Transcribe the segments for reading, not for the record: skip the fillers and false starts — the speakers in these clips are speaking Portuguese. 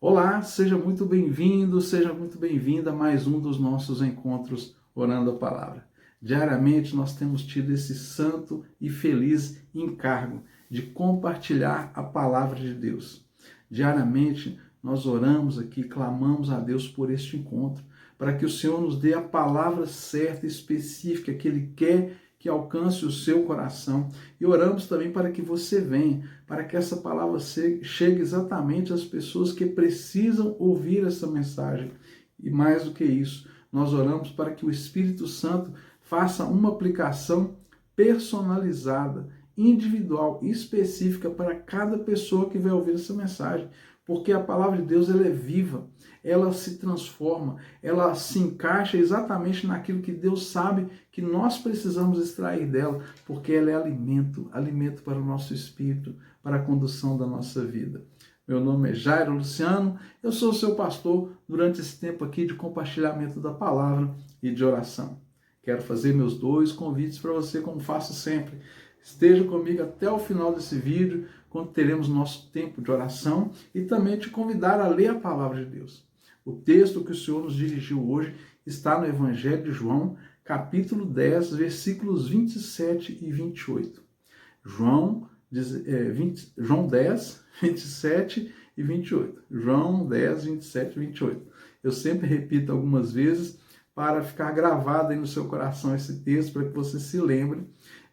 Olá, seja muito bem-vindo, seja muito bem-vinda a mais um dos nossos encontros Orando a Palavra. Diariamente nós temos tido esse santo e feliz encargo de compartilhar a Palavra de Deus. Diariamente nós oramos aqui, clamamos a Deus por este encontro, para que o Senhor nos dê a palavra certa e específica que Ele quer que alcance o seu coração. E oramos também para que você venha, para que essa palavra chegue exatamente às pessoas que precisam ouvir essa mensagem. E mais do que isso, nós oramos para que o Espírito Santo faça uma aplicação personalizada, individual e específica para cada pessoa que vai ouvir essa mensagem. Porque a palavra de Deus ela é viva, ela se transforma, ela se encaixa exatamente naquilo que Deus sabe que nós precisamos extrair dela, porque ela é alimento, alimento para o nosso espírito, para a condução da nossa vida. Meu nome é Jairo Luciano, eu sou o seu pastor durante esse tempo aqui de compartilhamento da palavra e de oração. Quero fazer meus dois convites para você, como faço sempre. Esteja comigo até o final desse vídeo, quando teremos nosso tempo de oração, e também te convidar a ler a palavra de Deus. O texto que o Senhor nos dirigiu hoje está no Evangelho de João, capítulo 10, versículos 27 e 28. João 10, 27 e 28. João 10, 27 e 28. Eu sempre repito algumas vezes para ficar gravado aí no seu coração esse texto, para que você se lembre,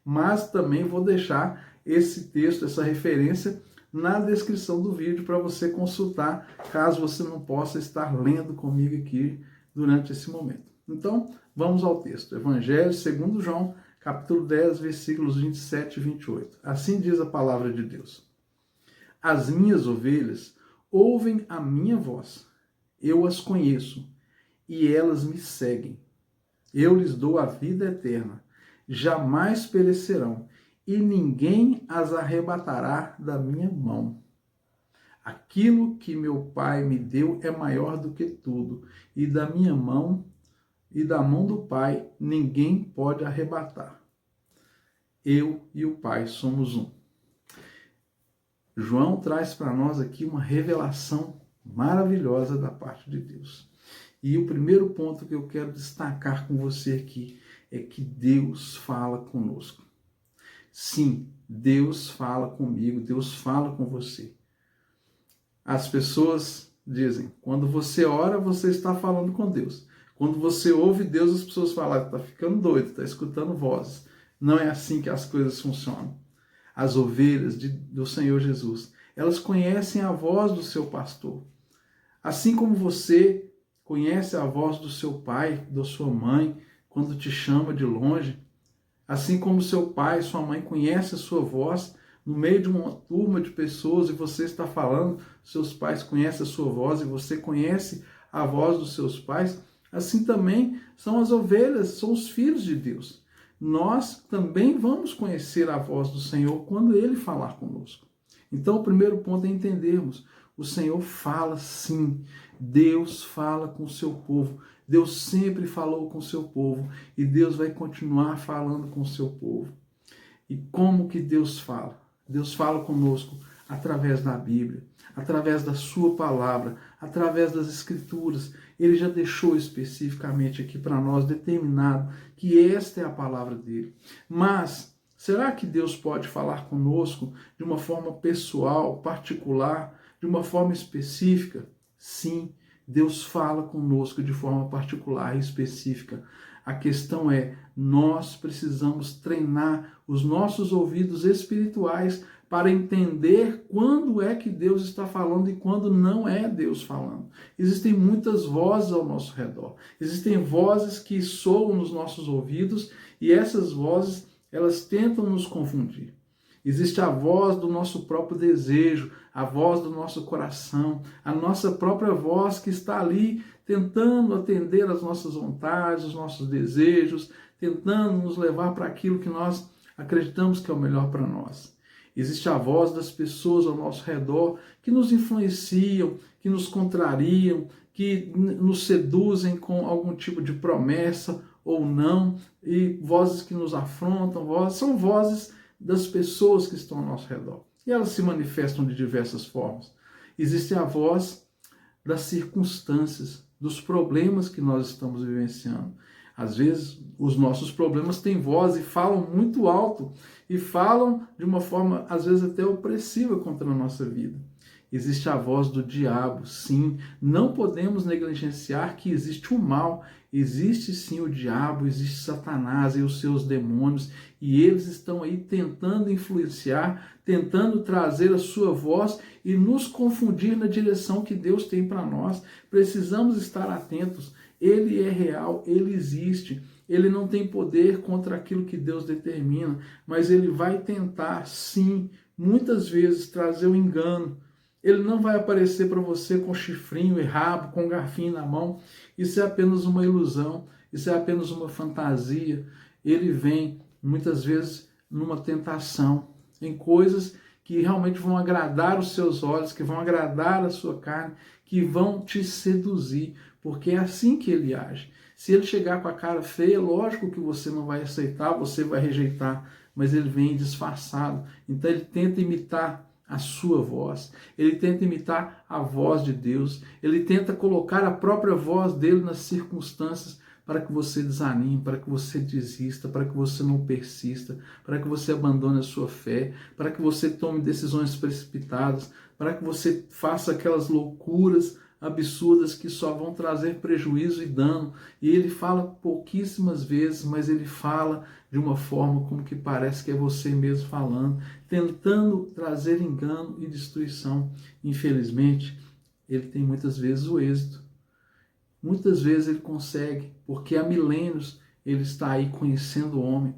mas também vou deixar esse texto, essa referência, na descrição do vídeo para você consultar, caso você não possa estar lendo comigo aqui durante esse momento. Então, vamos ao texto. Evangelho segundo João, capítulo 10, versículos 27 e 28. Assim diz a palavra de Deus. As minhas ovelhas ouvem a minha voz. Eu as conheço e elas me seguem. Eu lhes dou a vida eterna. Jamais perecerão e ninguém as arrebatará da minha mão. Aquilo que meu Pai me deu é maior do que tudo, e da minha mão e da mão do Pai ninguém pode arrebatar. Eu e o Pai somos um. João traz para nós aqui uma revelação maravilhosa da parte de Deus. E o primeiro ponto que eu quero destacar com você aqui é que Deus fala conosco. Sim, Deus fala comigo, Deus fala com você. As pessoas dizem, quando você ora, você está falando com Deus. Quando você ouve Deus, as pessoas falam, está ficando doido, está escutando vozes. Não é assim que as coisas funcionam. As ovelhas do Senhor Jesus, elas conhecem a voz do seu pastor. Assim como você conhece a voz do seu pai, da sua mãe, quando te chama de longe, assim como seu pai, sua mãe conhece a sua voz no meio de uma turma de pessoas e você está falando, seus pais conhecem a sua voz e você conhece a voz dos seus pais, assim também são as ovelhas, são os filhos de Deus. Nós também vamos conhecer a voz do Senhor quando Ele falar conosco. Então o primeiro ponto é entendermos, o Senhor fala sim, Deus fala com o seu povo. Deus sempre falou com o seu povo e Deus vai continuar falando com o seu povo. E como que Deus fala? Deus fala conosco através da Bíblia, através da sua palavra, através das Escrituras. Ele já deixou especificamente aqui para nós determinado que esta é a palavra dele. Mas será que Deus pode falar conosco de uma forma pessoal, particular, de uma forma específica? Sim, Deus fala conosco de forma particular e específica. A questão é, nós precisamos treinar os nossos ouvidos espirituais para entender quando é que Deus está falando e quando não é Deus falando. Existem muitas vozes ao nosso redor. Existem vozes que soam nos nossos ouvidos e essas vozes, elas tentam nos confundir. Existe a voz do nosso próprio desejo, a voz do nosso coração, a nossa própria voz que está ali tentando atender às nossas vontades, os nossos desejos, tentando nos levar para aquilo que nós acreditamos que é o melhor para nós. Existe a voz das pessoas ao nosso redor que nos influenciam, que nos contrariam, que nos seduzem com algum tipo de promessa ou não, e vozes que nos afrontam, são vozes das pessoas que estão ao nosso redor. E elas se manifestam de diversas formas. Existe a voz das circunstâncias, dos problemas que nós estamos vivenciando. Às vezes, os nossos problemas têm voz e falam muito alto, e falam de uma forma, às vezes, até opressiva contra a nossa vida. Existe a voz do diabo, sim. Não podemos negligenciar que existe o mal. Existe sim o diabo, existe Satanás e os seus demônios, e eles estão aí tentando influenciar, tentando trazer a sua voz e nos confundir na direção que Deus tem para nós. Precisamos estar atentos. Ele é real, ele existe. Ele não tem poder contra aquilo que Deus determina, mas ele vai tentar, sim, muitas vezes trazer o engano. Ele não vai aparecer para você com chifrinho e rabo, com garfinho na mão. Isso é apenas uma ilusão, isso é apenas uma fantasia. Ele vem, muitas vezes, numa tentação, em coisas que realmente vão agradar os seus olhos, que vão agradar a sua carne, que vão te seduzir, porque é assim que ele age. Se ele chegar com a cara feia, lógico que você não vai aceitar, você vai rejeitar, mas ele vem disfarçado. Então ele tenta imitar a sua voz, ele tenta imitar a voz de Deus, ele tenta colocar a própria voz dele nas circunstâncias para que você desanime, para que você desista, para que você não persista, para que você abandone a sua fé, para que você tome decisões precipitadas, para que você faça aquelas loucuras absurdas que só vão trazer prejuízo e dano. E ele fala pouquíssimas vezes, mas ele fala de uma forma como que parece que é você mesmo falando, tentando trazer engano e destruição. Infelizmente, ele tem muitas vezes o êxito. Muitas vezes ele consegue, porque há milênios ele está aí conhecendo o homem.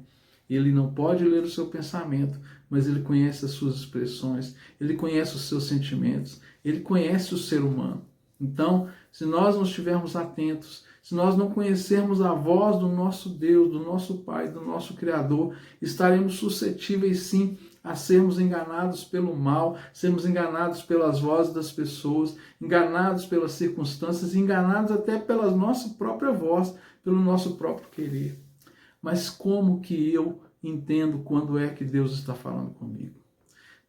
Ele não pode ler o seu pensamento, mas ele conhece as suas expressões, ele conhece os seus sentimentos, ele conhece o ser humano. Então, se nós não estivermos atentos, se nós não conhecermos a voz do nosso Deus, do nosso Pai, do nosso Criador, estaremos suscetíveis sim a sermos enganados pelo mal, sermos enganados pelas vozes das pessoas, enganados pelas circunstâncias, enganados até pela nossa própria voz, pelo nosso próprio querer. Mas como que eu entendo quando é que Deus está falando comigo?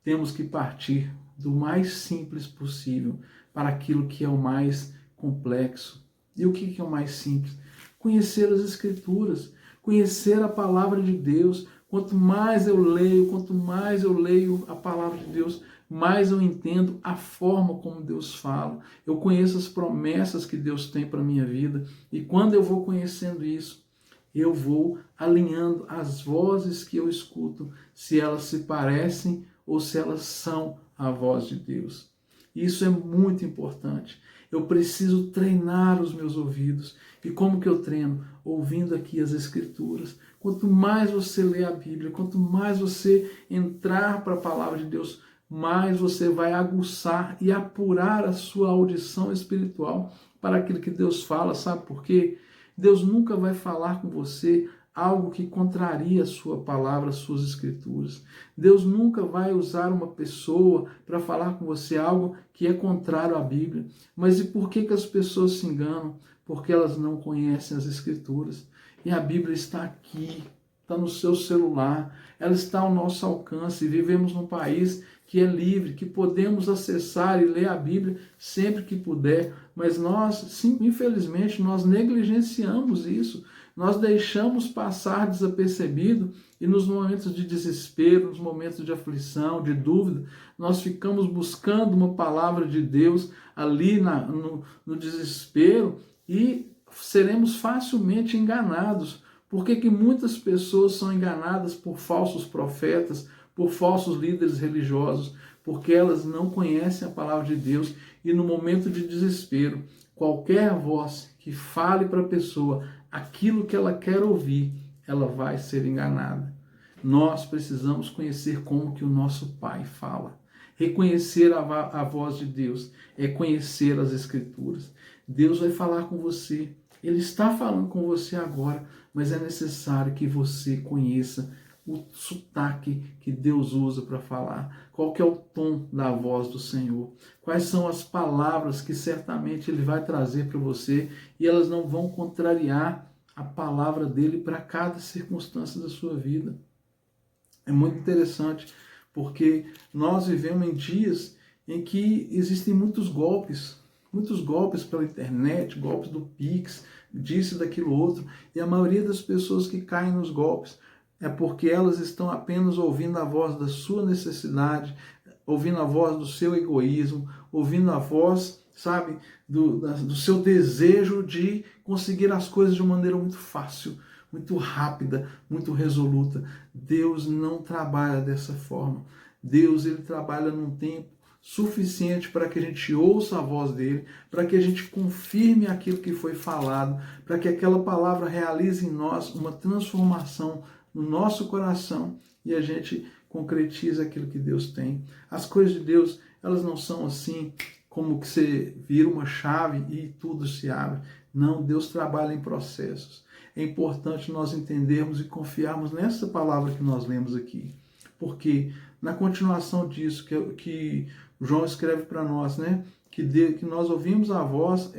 Temos que partir do mais simples possível para aquilo que é o mais complexo. E o que é o mais simples? Conhecer as Escrituras, conhecer a palavra de Deus. Quanto mais eu leio a palavra de Deus, mais eu entendo a forma como Deus fala. Eu conheço as promessas que Deus tem para a minha vida. E quando eu vou conhecendo isso, eu vou alinhando as vozes que eu escuto, se elas se parecem ou se elas são a voz de Deus. Isso é muito importante. Eu preciso treinar os meus ouvidos. E como que eu treino? Ouvindo aqui as Escrituras. Quanto mais você lê a Bíblia, quanto mais você entrar para a palavra de Deus, mais você vai aguçar e apurar a sua audição espiritual para aquilo que Deus fala. Sabe por quê? Deus nunca vai falar com você algo que contraria a sua palavra, as suas Escrituras. Deus nunca vai usar uma pessoa para falar com você algo que é contrário à Bíblia. Mas e por que as pessoas se enganam? Porque elas não conhecem as Escrituras. E a Bíblia está aqui, está no seu celular, ela está ao nosso alcance. Vivemos num país que é livre, que podemos acessar e ler a Bíblia sempre que puder, mas nós, sim, infelizmente, nós negligenciamos isso, nós deixamos passar desapercebido e nos momentos de desespero, nos momentos de aflição, de dúvida, nós ficamos buscando uma palavra de Deus ali no desespero e seremos facilmente enganados. Por que muitas pessoas são enganadas por falsos profetas, por falsos líderes religiosos? Porque elas não conhecem a palavra de Deus e no momento de desespero, qualquer voz que fale para a pessoa aquilo que ela quer ouvir, ela vai ser enganada. Nós precisamos conhecer como que o nosso Pai fala. Reconhecer a voz de Deus é conhecer as Escrituras. Deus vai falar com você. Ele está falando com você agora, mas é necessário que você conheça o sotaque que Deus usa para falar. Qual que é o tom da voz do Senhor? Quais são as palavras que certamente Ele vai trazer para você e elas não vão contrariar a palavra dele para cada circunstância da sua vida. É muito interessante, porque nós vivemos em dias em que existem muitos golpes. muitos golpes pela internet, golpes do Pix, disso, daquilo outro, e a maioria das pessoas que caem nos golpes é porque elas estão apenas ouvindo a voz da sua necessidade, ouvindo a voz do seu egoísmo, ouvindo a voz, sabe, do seu desejo de conseguir as coisas de uma maneira muito fácil, muito rápida, muito resoluta. Deus não trabalha dessa forma. Deus, ele trabalha num tempo suficiente para que a gente ouça a voz dele, para que a gente confirme aquilo que foi falado, para que aquela palavra realize em nós uma transformação no nosso coração e a gente concretize aquilo que Deus tem. As coisas de Deus, elas não são assim como que você vira uma chave e tudo se abre. Não, Deus trabalha em processos. É importante nós entendermos e confiarmos nessa palavra que nós lemos aqui. Porque na continuação disso que João escreve para nós, né? Que nós ouvimos a voz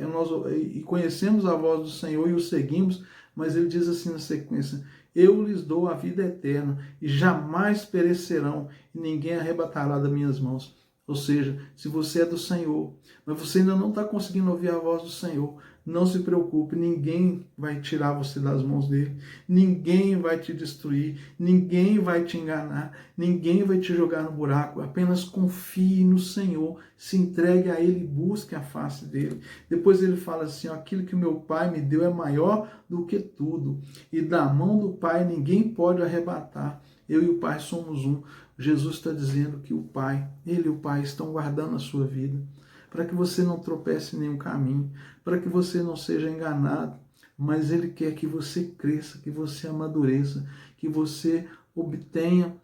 e conhecemos a voz do Senhor e o seguimos, mas ele diz assim na sequência: eu lhes dou a vida eterna e jamais perecerão e ninguém arrebatará das minhas mãos. Ou seja, se você é do Senhor, mas você ainda não está conseguindo ouvir a voz do Senhor, não se preocupe, ninguém vai tirar você das mãos dele, ninguém vai te destruir, ninguém vai te enganar, ninguém vai te jogar no buraco, apenas confie no Senhor, se entregue a ele e busque a face dele. Depois ele fala assim: aquilo que o meu Pai me deu é maior do que tudo, e da mão do Pai ninguém pode arrebatar. Eu e o Pai somos um. Jesus está dizendo que o Pai, ele e o Pai estão guardando a sua vida, para que você não tropece em nenhum caminho, para que você não seja enganado, mas ele quer que você cresça, que você amadureça, que você obtenha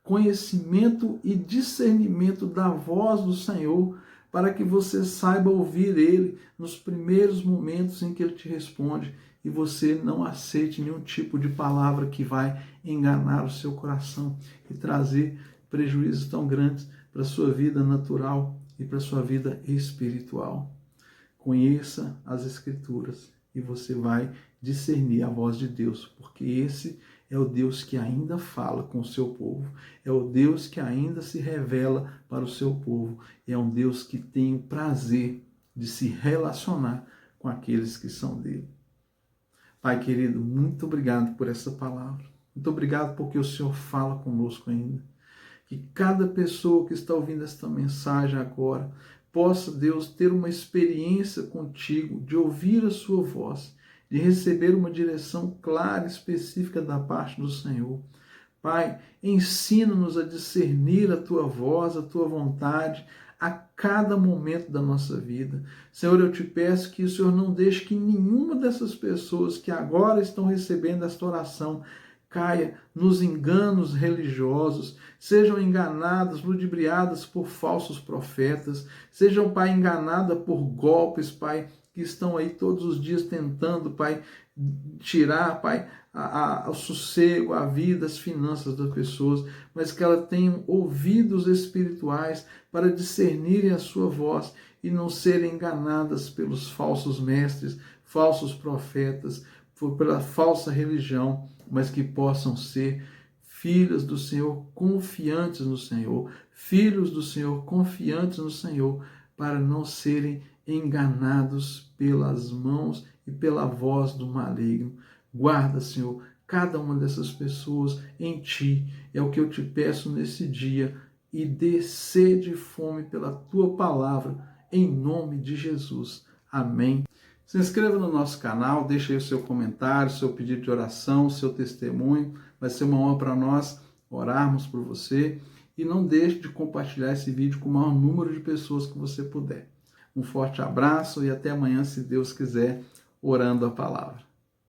conhecimento e discernimento da voz do Senhor, para que você saiba ouvir ele nos primeiros momentos em que ele te responde e você não aceite nenhum tipo de palavra que vai enganar o seu coração e trazer prejuízos tão grandes para a sua vida natural e para a sua vida espiritual. Conheça as Escrituras e você vai discernir a voz de Deus, porque esse é o Deus que ainda fala com o seu povo, é o Deus que ainda se revela para o seu povo, é um Deus que tem o prazer de se relacionar com aqueles que são dele. Pai querido, muito obrigado por essa palavra, muito obrigado porque o Senhor fala conosco ainda. Que cada pessoa que está ouvindo esta mensagem agora possa, Deus, ter uma experiência contigo, de ouvir a sua voz, de receber uma direção clara e específica da parte do Senhor. Pai, ensina-nos a discernir a tua voz, a tua vontade, a cada momento da nossa vida. Senhor, eu te peço que o Senhor não deixe que nenhuma dessas pessoas que agora estão recebendo esta oração caia nos enganos religiosos, sejam enganadas, ludibriadas por falsos profetas, sejam, Pai, enganadas por golpes, Pai, que estão aí todos os dias tentando, Pai, tirar, Pai, o sossego, a vida, as finanças das pessoas, mas que elas tenham ouvidos espirituais para discernirem a sua voz e não serem enganadas pelos falsos mestres, falsos profetas, pela falsa religião, mas que possam ser filhas do Senhor, confiantes no Senhor, filhos do Senhor, confiantes no Senhor, para não serem enganados pelas mãos e pela voz do maligno. Guarda, Senhor, cada uma dessas pessoas em Ti. É o que eu te peço nesse dia. E dê sede e fome pela Tua palavra, em nome de Jesus. Amém. Se inscreva no nosso canal, deixe aí o seu comentário, seu pedido de oração, seu testemunho. Vai ser uma honra para nós orarmos por você. E não deixe de compartilhar esse vídeo com o maior número de pessoas que você puder. Um forte abraço e até amanhã, se Deus quiser, orando a palavra.